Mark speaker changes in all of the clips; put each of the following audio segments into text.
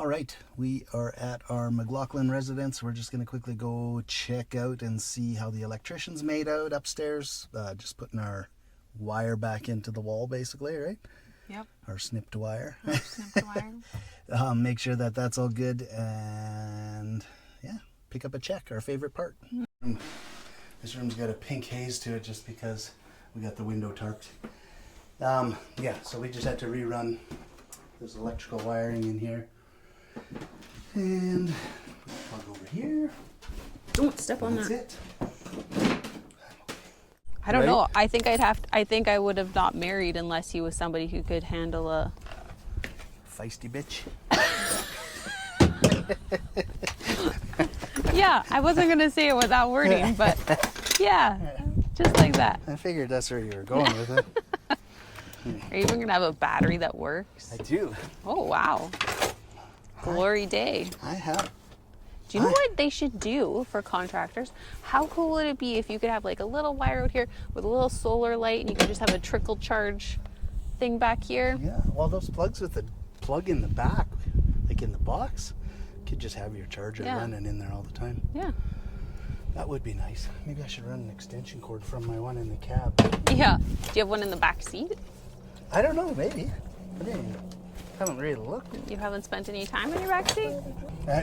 Speaker 1: All right, we are at our McLaughlin residence. We're just going to quickly go check out and see how the electrician's made out upstairs. Just putting our wire back into the wall, basically, right?
Speaker 2: Yep.
Speaker 1: Our snipped wire.
Speaker 2: Snipped wire.
Speaker 1: Make sure that that's all good, and yeah, pick up a check, our favorite part. This room's got a pink haze to it just because we got the window tarped. Yeah, so we just had to rerun this electrical wiring in here. And plug over here.
Speaker 2: Don't step on
Speaker 1: That's
Speaker 2: that.
Speaker 1: it.
Speaker 2: I don't
Speaker 1: Right?
Speaker 2: know. I think I would have not married unless he was somebody who could handle a
Speaker 1: Feisty bitch.
Speaker 2: Yeah, I wasn't gonna say it with that wording, but yeah, just like that.
Speaker 1: I figured that's where you were going with it.
Speaker 2: Are you even gonna have a battery that works?
Speaker 1: I do.
Speaker 2: Oh wow. Glory day.
Speaker 1: I have.
Speaker 2: Do you know what they should do for contractors? How cool would it be if you could have like a little wire out here with a little solar light and you could just have a trickle charge thing back here?
Speaker 1: Yeah, well, those plugs with the plug in the back, like in the box, could just have your charger running in there all the time.
Speaker 2: Yeah.
Speaker 1: That would be nice. Maybe I should run an extension cord from my one in the cab.
Speaker 2: Yeah. Do you have one in the back seat?
Speaker 1: I don't know, maybe. I haven't really looked.
Speaker 2: You haven't spent any time in your back seat?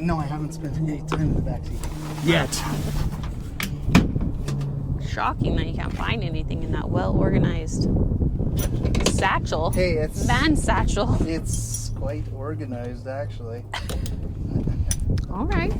Speaker 1: No, I haven't spent any time in the back seat yet.
Speaker 2: Shocking that you can't find anything in that well-organized satchel.
Speaker 1: Hey, it's
Speaker 2: van satchel.
Speaker 1: It's quite organized, actually.
Speaker 2: All right.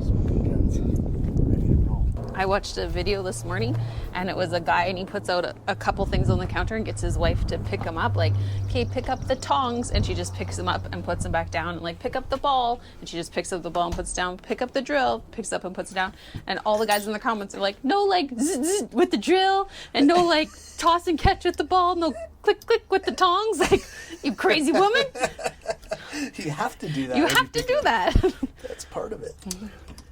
Speaker 1: Smoking guns, ready to roll.
Speaker 2: I watched a video this morning, and it was a guy, and he puts out a couple things on the counter and gets his wife to pick them up. Like, okay, pick up the tongs, and she just picks them up and puts them back down. And like, pick up the ball, and she just picks up the ball and puts it down. Pick up the drill, picks up and puts it down. And all the guys in the comments are like, no, like zzz, zzz with the drill, and no, like toss and catch with the ball, no click click with the tongs. Like, you crazy woman.
Speaker 1: You have to do that.
Speaker 2: You have to do that.
Speaker 1: That's part of it.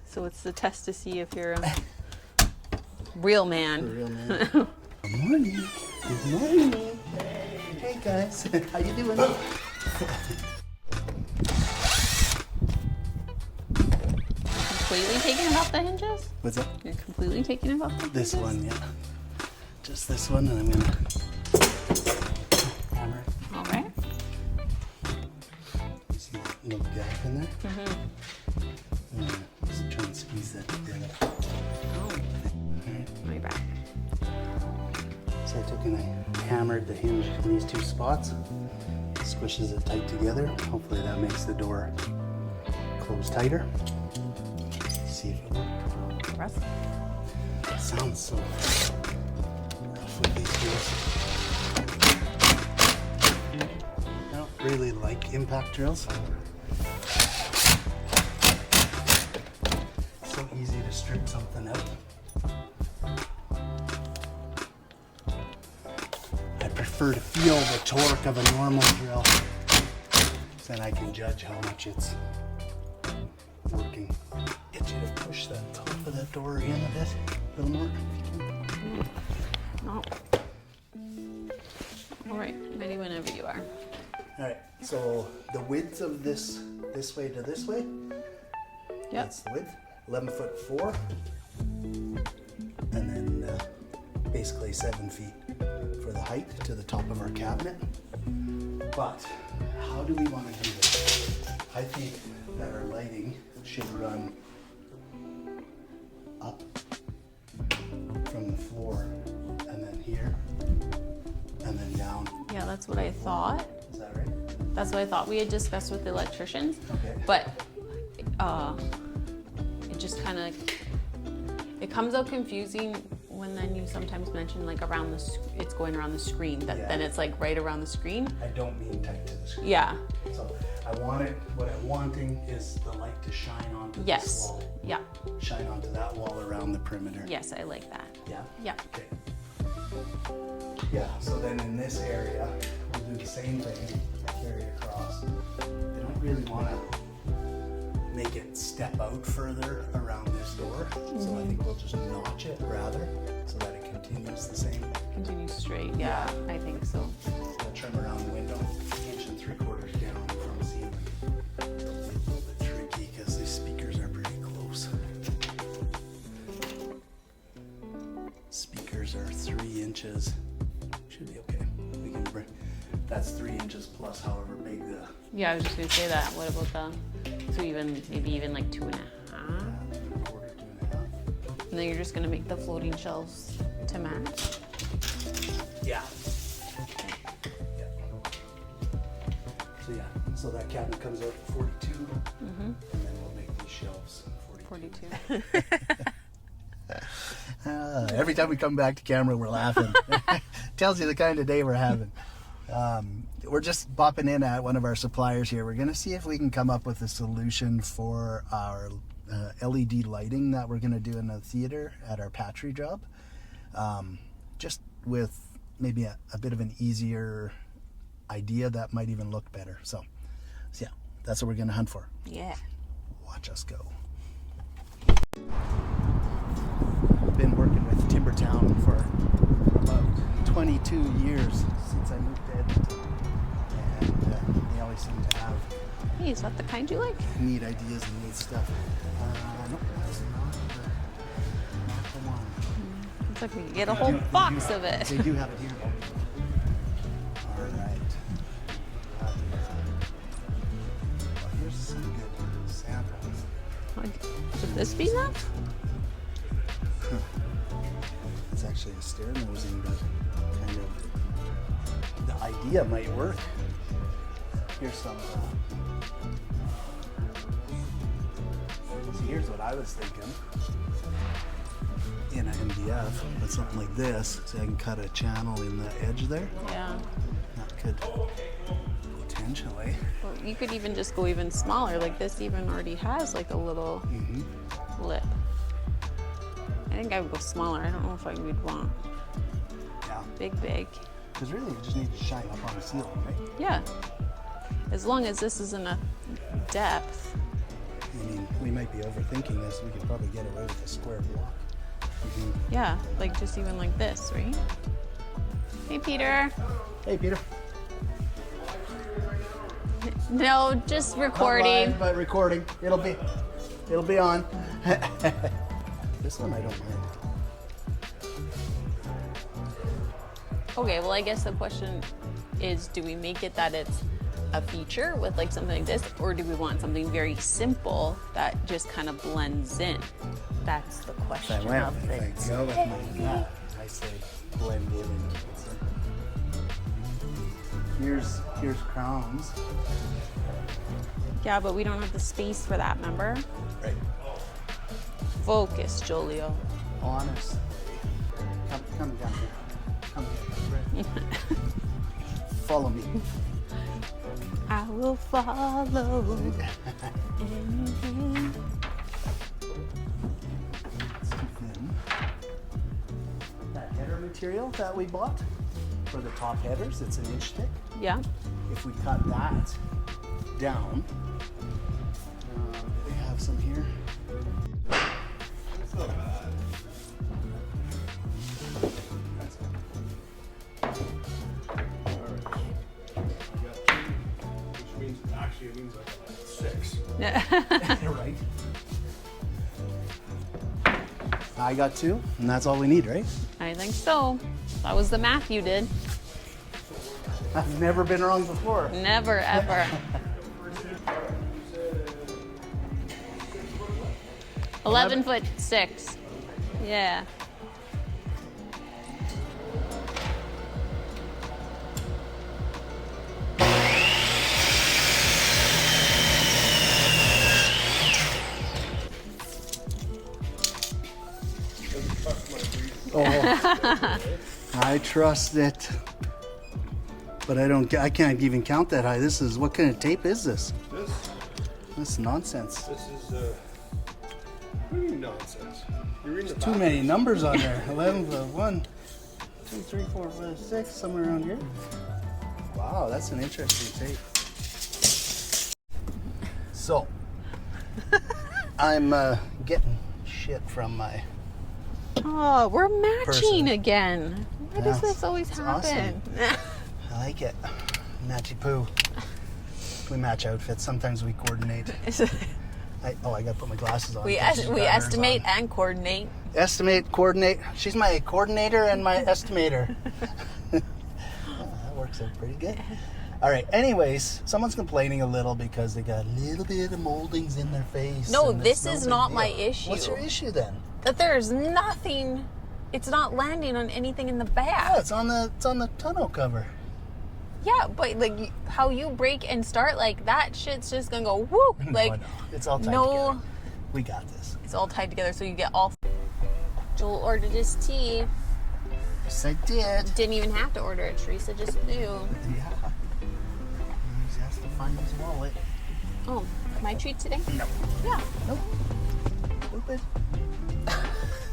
Speaker 2: So it's the test to see if you're a real man.
Speaker 1: Real man. Good morning. Good morning. Hey guys, how you doing?
Speaker 2: Completely taking it off the hinges?
Speaker 1: What's that?
Speaker 2: You're completely taking it off the hinges?
Speaker 1: This one, yeah. Just this one, and I'm gonna hammer it.
Speaker 2: All right.
Speaker 1: See that little gap in there? Mm-hmm. And just try and squeeze that together.
Speaker 2: Oh,
Speaker 1: Alright.
Speaker 2: my back.
Speaker 1: So I took and I hammered the hinge in these two spots. Squishes it tight together. Hopefully that makes the door close tighter. See if it works.
Speaker 2: Press.
Speaker 1: It sounds so rough with these drills. I don't really like impact drills. It's so easy to strip something out. I prefer to feel the torque of a normal drill, so then I can judge how much it's working. Get you to push that top of that door in a bit, a little more.
Speaker 2: No. All right, ready whenever you are.
Speaker 1: All right, so the width of this way to this way,
Speaker 2: Yep.
Speaker 1: that's the width, 11'4", and then basically 7 feet for the height to the top of our cabinet. But how do we want to do this? I think that our lighting should run up from the floor and then here and then down.
Speaker 2: Yeah, that's what I thought.
Speaker 1: Is that right?
Speaker 2: That's what I thought we had discussed with the electricians.
Speaker 1: Okay.
Speaker 2: But it just kind of, it comes out confusing when then you sometimes mention like around the, it's going around the screen, that
Speaker 1: Yeah.
Speaker 2: then it's like right around the screen.
Speaker 1: I don't mean tight to the screen.
Speaker 2: Yeah.
Speaker 1: So I want it, what I'm wanting is the light to shine onto this
Speaker 2: Yes.
Speaker 1: wall.
Speaker 2: Yeah.
Speaker 1: Shine onto that wall around the perimeter.
Speaker 2: Yes, I like that.
Speaker 1: Yeah?
Speaker 2: Yeah.
Speaker 1: Okay. Yeah, so then in this area, we'll do the same thing, carry it across. I don't really want to make it step out further around this door, so I think we'll just notch it rather, so that it continues the same.
Speaker 2: Continue straight. Yeah, I think so.
Speaker 1: I'll trim around the window, 1 3/4 speakers are 3 inches. Should be okay. We can bring, that's 3 inches plus however big the...
Speaker 2: Yeah, I was just gonna say that. What about so maybe even like 2.5?
Speaker 1: Quarter, 2.5.
Speaker 2: And then you're just gonna make the floating shelves to match?
Speaker 1: Yeah. So that cabinet comes out at 42, and then we'll make these shelves 42. Every time we come back to camera, we're laughing. Tells you the kind of day we're having. We're just bopping in at one of our suppliers here. We're going to see if we can come up with a solution for our LED lighting that we're going to do in the theater at our patchery job. Just with maybe a bit of an easier idea that might even look better. So yeah, that's what we're going to hunt for.
Speaker 2: Yeah.
Speaker 1: Watch us go. I've been working with Timbertown for about 22 years since I moved to Edmonton. And they always seem to have
Speaker 2: Hey, is that the kind you like?
Speaker 1: neat ideas and neat stuff. No, that's not the one.
Speaker 2: Looks like we could get a whole box of it.
Speaker 1: They do have it here though. All right. Well, here's some good samples.
Speaker 2: Should this be enough?
Speaker 1: It's actually a stair nosing, but kind of the idea might work. Here's some. See, here's what I was thinking. In an MDF, but something like this, so I can cut a channel in the edge there.
Speaker 2: Yeah.
Speaker 1: That could potentially.
Speaker 2: Well, you could even just go even smaller. Like this even already has like a little lip. I think I would go smaller. I don't know if I would want big.
Speaker 1: Because really, you just need to shine up on the ceiling, right?
Speaker 2: Yeah. As long as this is enough depth.
Speaker 1: I mean, we might be overthinking this. We could probably get away with a square block.
Speaker 2: Yeah, like just even like this, right? Hey, Peter.
Speaker 1: Hey, Peter.
Speaker 2: No, just recording.
Speaker 1: Not live, but recording. It'll be on. This one I don't mind.
Speaker 2: Okay, well, I guess the question is, do we make it that it's a feature with like something like this, or do we want something very simple that just kind of blends in? That's the question of it.
Speaker 1: If I go with that, I say blend in. And here's crowns.
Speaker 2: Yeah, but we don't have the space for that, remember?
Speaker 1: Right.
Speaker 2: Focus, Jolio.
Speaker 1: Honestly. Come down here. Come here. Follow me.
Speaker 2: I will follow. Anything.
Speaker 1: That header material that we bought for the top headers, it's an inch thick.
Speaker 2: Yeah.
Speaker 1: If we cut that down, we have some here. That's not bad.
Speaker 3: Which means actually it means like 6.
Speaker 1: Right. I got 2, and that's all we need, right?
Speaker 2: I think so. That was the math you did.
Speaker 1: I've never been wrong before.
Speaker 2: Never, ever. 11'6". Yeah.
Speaker 1: Oh, I trust it, but I can't even count that high. This is, what kind of tape is this? This is nonsense.
Speaker 3: This is what do you mean nonsense? You're reading the
Speaker 1: Too
Speaker 3: back.
Speaker 1: many numbers on there. 11 for 1, 2, 3, 4, 5, 6, somewhere around here. Wow, that's an interesting tape. So, I'm getting shit from my...
Speaker 2: Oh, we're matching
Speaker 1: Person.
Speaker 2: again. Why does
Speaker 1: Yeah,
Speaker 2: this always
Speaker 1: it's
Speaker 2: happen?
Speaker 1: I like it. Matchy poo. We match outfits. Sometimes we coordinate. I gotta put my glasses on.
Speaker 2: We
Speaker 1: because
Speaker 2: we
Speaker 1: she's got hers
Speaker 2: estimate
Speaker 1: on.
Speaker 2: and coordinate.
Speaker 1: Estimate, coordinate. She's my coordinator and my estimator. That works out pretty good. All right. Anyways, someone's complaining a little because they got a little bit of moldings in their face.
Speaker 2: No,
Speaker 1: and
Speaker 2: this
Speaker 1: it's
Speaker 2: is
Speaker 1: big
Speaker 2: not
Speaker 1: deal.
Speaker 2: my issue.
Speaker 1: What's your issue then?
Speaker 2: That there's nothing. It's not landing on anything in the back.
Speaker 1: Yeah, it's on the tonneau cover.
Speaker 2: Yeah, but like how you break and start, like that shit's just gonna go whoop. Like
Speaker 1: no, it's all tied
Speaker 2: no,
Speaker 1: together. We got this.
Speaker 2: it's all tied together, so you get all. Joel ordered his tea.
Speaker 1: Yes, I did.
Speaker 2: Didn't even have to order it. Teresa just knew.
Speaker 1: Yeah. He has to find his wallet.
Speaker 2: Oh, my treat today?
Speaker 1: No.
Speaker 2: Yeah.
Speaker 1: Nope.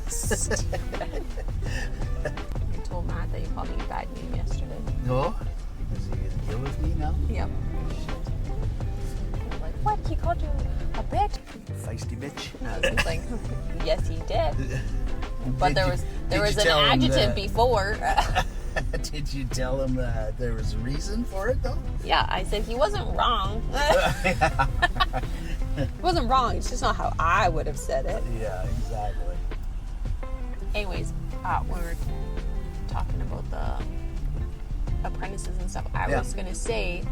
Speaker 1: Stupid.
Speaker 2: I told Matt that you called me a bad name yesterday.
Speaker 1: No. Is he gonna deal with me now?
Speaker 2: Yep. Like, what? He called you a bitch?
Speaker 1: Feisty bitch.
Speaker 2: No, I was like, yes, he did. But
Speaker 1: Did
Speaker 2: there
Speaker 1: you-
Speaker 2: was
Speaker 1: did
Speaker 2: an
Speaker 1: you tell him
Speaker 2: adjective
Speaker 1: that-
Speaker 2: before.
Speaker 1: Did you tell him there was a reason for it though?
Speaker 2: Yeah, I said he wasn't wrong. He wasn't wrong. It's just not how I would have said it.
Speaker 1: Yeah, exactly.
Speaker 2: Anyways, when we were talking about the apprentices and stuff, I
Speaker 1: Yeah.
Speaker 2: was gonna say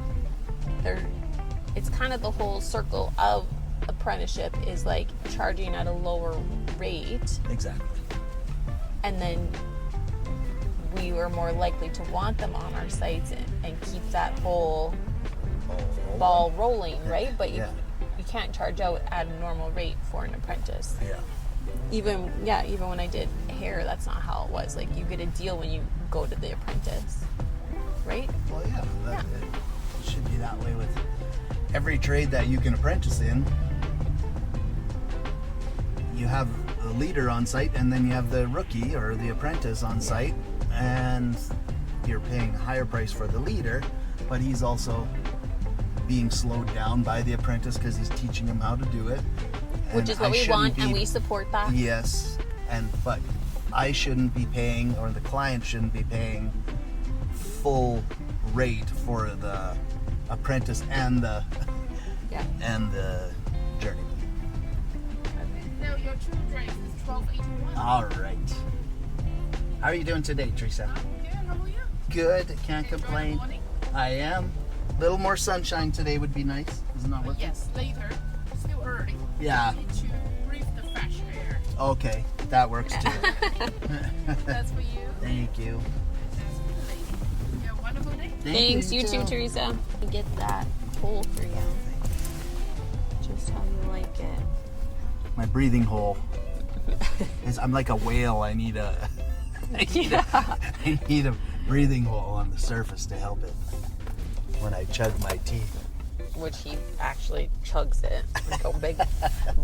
Speaker 2: it's kind of the whole circle of apprenticeship is like charging at a lower rate,
Speaker 1: Exactly.
Speaker 2: and then we were more likely to want them on our sites and keep that whole ball rolling, right? But you can't charge out at a normal rate for an apprentice.
Speaker 1: Yeah.
Speaker 2: Even when I did hair, that's not how it was. Like, you get a deal when you go to the apprentice, right?
Speaker 1: Well, yeah. It should be that way with every trade that you can apprentice in. You have the leader on site, and then you have the rookie or the apprentice on site, and you're paying a higher price for the leader, but he's also being slowed down by the apprentice because he's teaching him how to do it.
Speaker 2: Which is what we want, and we support that.
Speaker 1: Yes, but I shouldn't be paying, or the client shouldn't be paying full rate for the apprentice and the journeyman.
Speaker 4: No, your true drive is 1281.
Speaker 1: All right. How are you doing today, Teresa?
Speaker 4: Yeah, how are you?
Speaker 1: Good. Can't
Speaker 4: Enjoy the
Speaker 1: complain.
Speaker 4: morning?
Speaker 1: I am. A little more sunshine today would be nice. Isn't that what?
Speaker 4: Yes, later. Still early.
Speaker 1: Yeah.
Speaker 4: You need to breathe the fresh air.
Speaker 1: Okay, that works too.
Speaker 4: That's for you.
Speaker 1: Thank you.
Speaker 4: That's for the lady. You have a wonderful day.
Speaker 2: Thanks, you too, Teresa. Get that hole for you. Just how you like it.
Speaker 1: My breathing hole. I'm like a whale. I need a breathing hole on the surface to help it when I chug my tea.
Speaker 2: Which he actually chugs it like a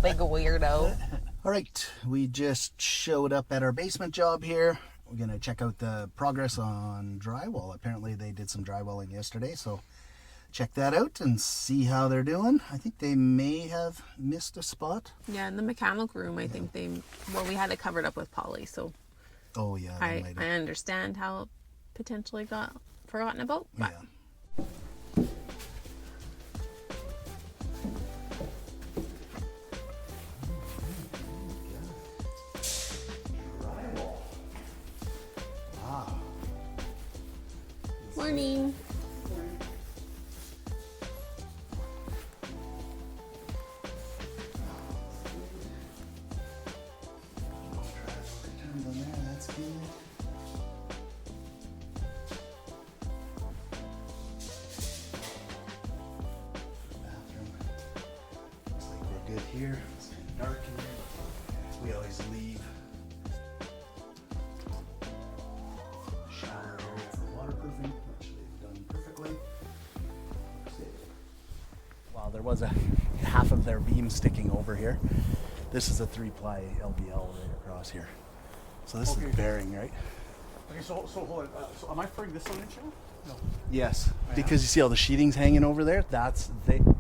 Speaker 2: big weirdo.
Speaker 1: All right, we just showed up at our basement job here. We're gonna check out the progress on drywall. Apparently they did some drywalling yesterday, so check that out and see how they're doing. I think they may have missed a spot.
Speaker 2: Yeah, in the mechanical room, I think we had it covered up with poly, so
Speaker 1: Oh yeah, they
Speaker 2: I
Speaker 1: might have.
Speaker 2: understand how it potentially got forgotten about. But
Speaker 1: Yeah. Wow.
Speaker 2: Morning.
Speaker 1: Turned on there, that's good. Bathroom. Looks like we're good here. It's kind of dark in here, but we always leave shower area for waterproofing, which they've done perfectly. Wow, there was a half of their beam sticking over here. This is a 3-ply LVL right across here. So this is the bearing, right?
Speaker 3: Okay, so hold on. So am I furring this 1 inch out? No.
Speaker 1: Yes, because you see all the sheeting's hanging over there.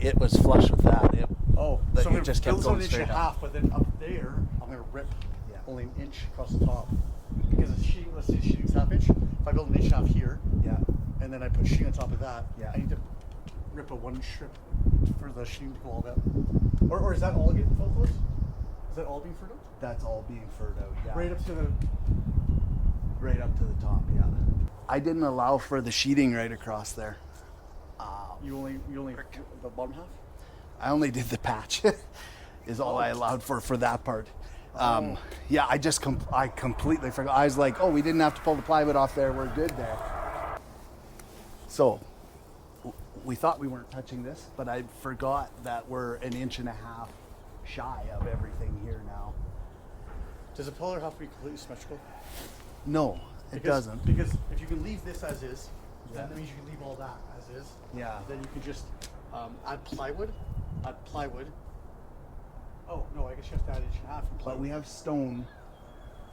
Speaker 1: It was flush with that.
Speaker 3: Oh,
Speaker 1: But
Speaker 3: so
Speaker 1: it
Speaker 3: I'm
Speaker 1: just
Speaker 3: gonna
Speaker 1: kept
Speaker 3: build
Speaker 1: going
Speaker 3: this 1
Speaker 1: straight
Speaker 3: inch and a
Speaker 1: up.
Speaker 3: half, but then up there I'm gonna rip
Speaker 1: Yeah.
Speaker 3: only 1 inch across the top because the sheeting. Let's say the sheeting's half inch. If I build 1 inch and a half here,
Speaker 1: Yeah.
Speaker 3: and then I put sheeting on top of that,
Speaker 1: Yeah.
Speaker 3: I need to
Speaker 5: rip a one strip for the sheeting to go all that. Or is that all getting filled close? Is that all being furred out?
Speaker 1: That's all being furred out, yeah.
Speaker 5: Right up to the...
Speaker 1: Right up to the top, yeah. I didn't allow for the sheeting right across there.
Speaker 5: You only the bottom half?
Speaker 1: I only did the patch, is all I allowed for that part. Yeah, I completely forgot. I was like, oh, we didn't have to pull the plywood off there. We're good there. So we thought we weren't touching this, but I forgot that we're 1.5 inches shy of everything here now.
Speaker 5: Does a pillar have to be completely symmetrical?
Speaker 1: No, it doesn't.
Speaker 5: Because if you can leave this as is, then that means you can leave all that as is.
Speaker 1: Yeah.
Speaker 5: Then you can just add plywood. Oh, no, I guess you have to add 1.5 inches.
Speaker 1: But we have stone.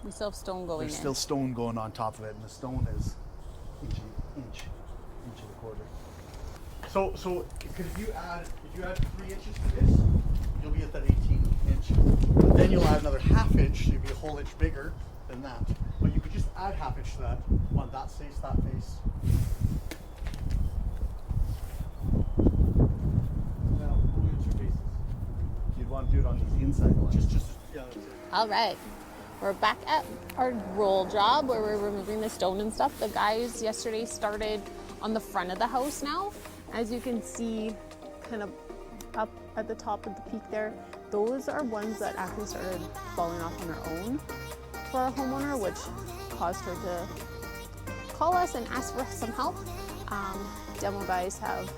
Speaker 2: We still have stone going
Speaker 1: There's
Speaker 2: in.
Speaker 1: still stone going on top of it, and the stone is inch and a quarter.
Speaker 5: So because if you add 3 inches to this, you'll be at that 18-inch. But then you'll add another 1/2 inch, so you'll be a whole inch bigger than that. But you could just add 1/2 inch to that on that face, that face. Now, only 2 faces.
Speaker 1: You'd want to do it on these inside ones.
Speaker 5: Yeah, that's it.
Speaker 2: All right. We're back at our roll job where we're removing the stone and stuff. The guys yesterday started on the front of the house now. As you can see, kind of up at the top of the peak there, those are ones that actually started falling off on their own for our homeowner, which caused her to call us and ask for some help. Demo guys have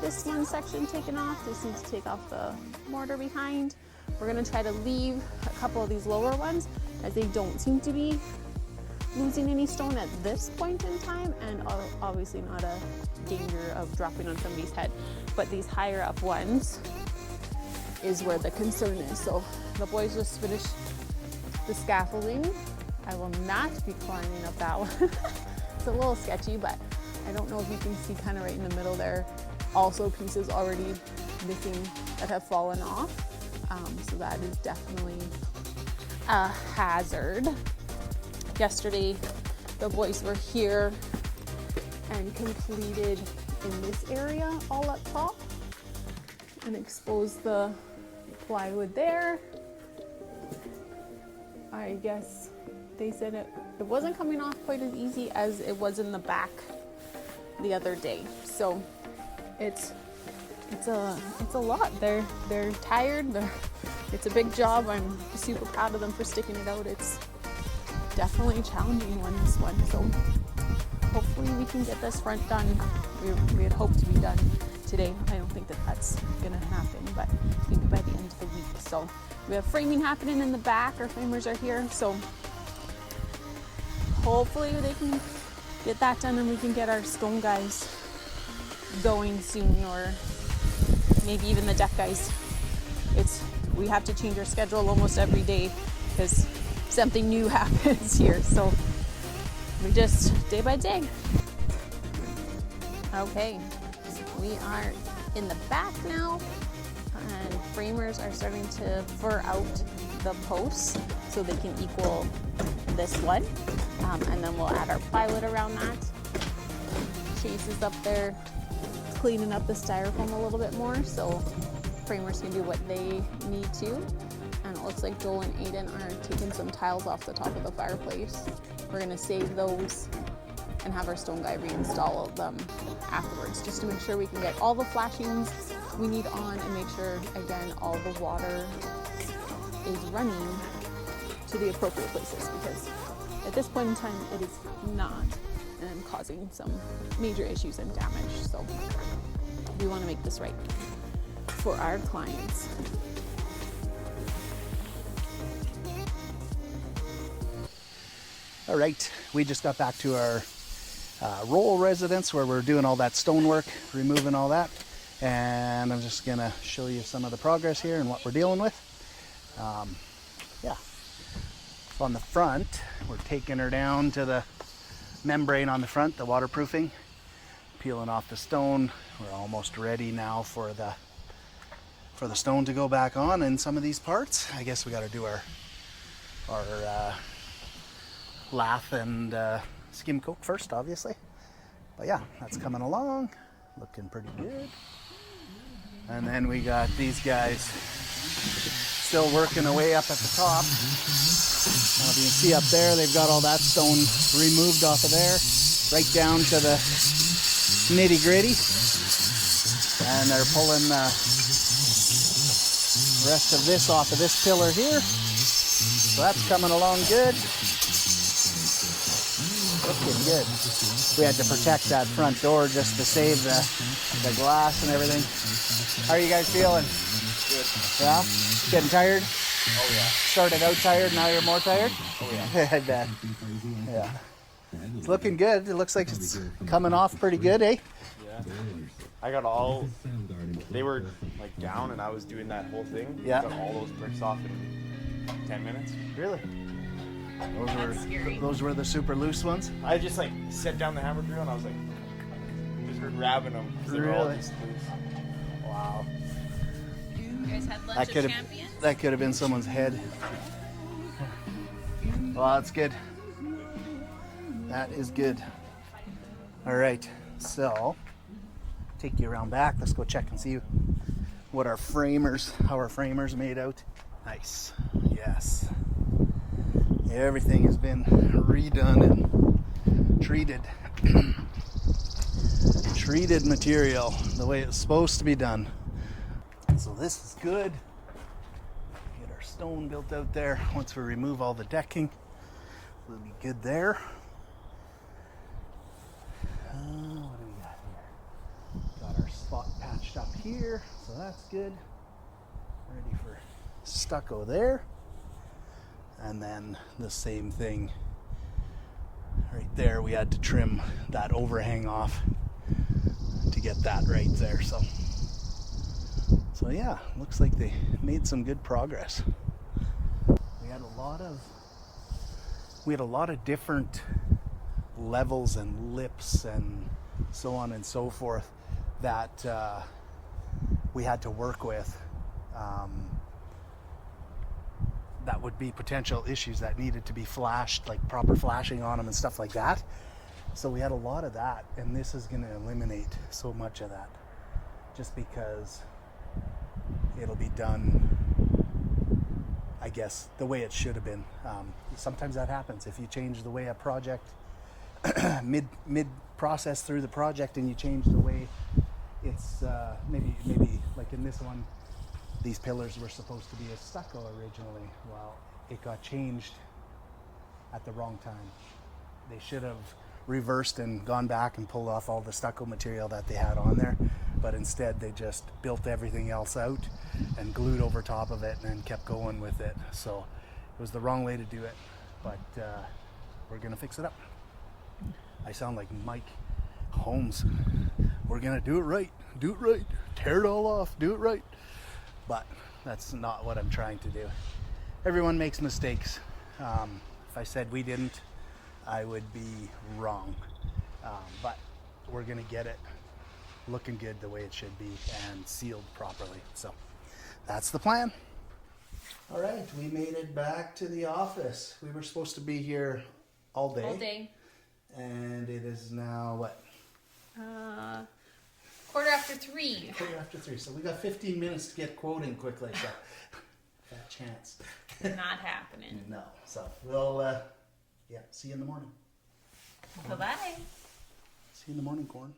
Speaker 2: this one section taken off. Just need to take off the mortar behind. We're gonna try to leave a couple of these lower ones as they don't seem to be losing any stone at this point in time, and obviously not a danger of dropping on somebody's head. But these higher up ones is where the concern is. So the boys just finished the scaffolding. I will not be climbing up that one. It's a little sketchy, but I don't know if you can see kind of right in the middle there, also pieces already missing that have fallen off. So that is definitely a hazard. Yesterday, the boys were here and completed in this area all up top and exposed the plywood there. I guess they said it wasn't coming off quite as easy as it was in the back the other day. So it's a lot. They're tired. It's a big job. I'm super proud of them for sticking it out. It's definitely a challenging one, this one. So hopefully we can get this front done. We had hoped to be done today. I don't think that that's gonna happen, but maybe by the end of the week. So we have framing happening in the back. Our framers are here. So hopefully they can get that done and we can get our stone guys going soon, or maybe even the deck guys. We have to change our schedule almost every day because something new happens here. So we just day by day. Okay, we are in the back now, and framers are starting to fur out the posts so they can equal this one, and then we'll add our plywood around that. Chase is up there cleaning up the styrofoam a little bit more so framers can do what they need to. And it looks like Joel and Aiden are taking some tiles off the top of the fireplace. We're gonna save those and have our stone guy reinstall them afterwards, just to make sure we can get all the flashings we need on and make sure, again, all the water is running to the appropriate places, because at this point in time it is not, and causing some major issues and damage. So we want to make this right for our clients.
Speaker 1: All right, we just got back to our rural residence where we're doing all that stonework, removing all that, and I'm just gonna show you some of the progress here and what we're dealing with. Yeah, so on the front, we're taking her down to the membrane on the front, the waterproofing, peeling off the stone. We're almost ready now for the stone to go back on in some of these parts. I guess we got to do our lath and skim coat first, obviously. But yeah, that's coming along. looking pretty good. And then we got these guys still working away up at the top. Now if you can see up there, they've got all that stone removed off of there, right down to the nitty gritty. And they're pulling the rest of this off of this pillar here. So that's coming along good. Looking good. We had to protect that front door just to save the glass and everything. How are you guys feeling?
Speaker 3: Good.
Speaker 1: Yeah? Getting tired?
Speaker 3: Oh yeah.
Speaker 1: Started out tired, now you're more tired?
Speaker 3: Oh yeah.
Speaker 1: I bet. Yeah. It's looking good. It looks like it's coming off pretty good, eh?
Speaker 3: Yeah. I got all. They were like down, and I was doing that whole thing.
Speaker 1: Yeah.
Speaker 3: Got all those bricks off in 10 minutes.
Speaker 1: Really?
Speaker 2: That's scary.
Speaker 1: Those were the super loose ones?
Speaker 3: I just like set down the hammer drill, and I was like, just grabbing them. They were all
Speaker 1: Really?
Speaker 3: just loose.
Speaker 1: Wow.
Speaker 2: You guys had lunch
Speaker 1: That
Speaker 2: of
Speaker 1: could have
Speaker 2: champions?
Speaker 1: that could have been someone's head. Well, that's good. That is good. All right, so take you around back. Let's go check and see what how our framers made out. Nice. Yes. Everything has been redone and treated. Treated material the way it's supposed to be done. So this is good. Get our stone built out there. Once we remove all the decking, we'll be good there. What do we got here? Got our spot patched up here, so that's good. Ready for stucco there. And then the same thing right there. We had to trim that overhang off to get that right there. So yeah, looks like they made some good progress. We had a lot of different levels and lips and so on and so forth that we had to work with. That would be potential issues that needed to be flashed, like proper flashing on them and stuff like that. So we had a lot of that, and this is going to eliminate so much of that, just because it'll be done, I guess, the way it should have been. Sometimes that happens if you change the way a project mid process through the project, and you change the way it's maybe like in this one, these pillars were supposed to be a stucco originally. Well, it got changed at the wrong time. They should have reversed and gone back and pulled off all the stucco material that they had on there, but instead they just built everything else out and glued over top of it and then kept going with it. So it was the wrong way to do it, but we're gonna fix it up. I sound like Mike Holmes. We're gonna do it right, tear it all off, do it right. But that's not what I'm trying to do. Everyone makes mistakes. If I said we didn't, I would be wrong. But we're gonna get it looking good the way it should be and sealed properly. So that's the plan. All right, we made it back to the office. We were supposed to be here all day.
Speaker 2: All day.
Speaker 1: And it is now what?
Speaker 2: 3:15.
Speaker 1: 3:15. So we got 15 minutes to get quoting quickly. So that chance.
Speaker 2: Not happening.
Speaker 1: No. So we'll see you in the morning.
Speaker 2: Bye-bye.
Speaker 1: See you in the morning, Corn.